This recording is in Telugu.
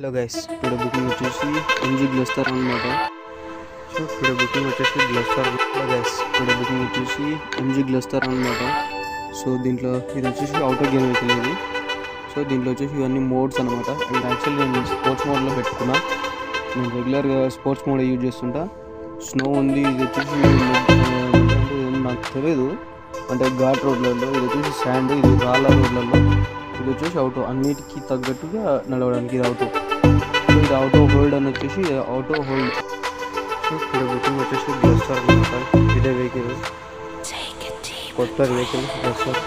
హలో గైస్, ఇప్పుడు బుకింగ్ వచ్చేసి ఎంజీ గ్లోస్టార్ అనమాట. సో ఇప్పుడు బుకింగ్ వచ్చేసి గ్లోస్టార్. హలో గైస్, ఇప్పుడు బుకింగ్ వచ్చేసి ఎంజీ గ్లోస్టార్ అనమాట. సో దీంట్లో ఇది వచ్చేసి అవుటర్ గేమ్ వెహికల్ ఇది. సో దీంట్లో వచ్చేసి ఇవన్నీ మోడ్స్ అనమాట. అండ్ యాక్చువల్లీ నేను స్పోర్ట్స్ మోడ్లో పెట్టుకున్నా. నేను రెగ్యులర్గా స్పోర్ట్స్ మోడ్ యూజ్ చేస్తుంటా. స్నో ఉంది, ఇది వచ్చేసి నాకు తెలియదు అంటే ఘాట్ రోడ్లలో, ఇది వచ్చేసి శాండ్, ఇది రాళ్ళ రోడ్లలో, ఇది వచ్చేసి అవుటో. అన్నిటికీ తగ్గట్టుగా నడవడానికి ఇది అవుటో. సో ఇది ఆటో హోల్డ్ అని వచ్చేసి ఆటో హోల్డ్. సో ఇక్కడ బుకింగ్ వచ్చేసి గ్లోస్టార్ అనమాట. ఇదే వెహికల్, కొత్త వెహికల్ గ్లోస్టార్.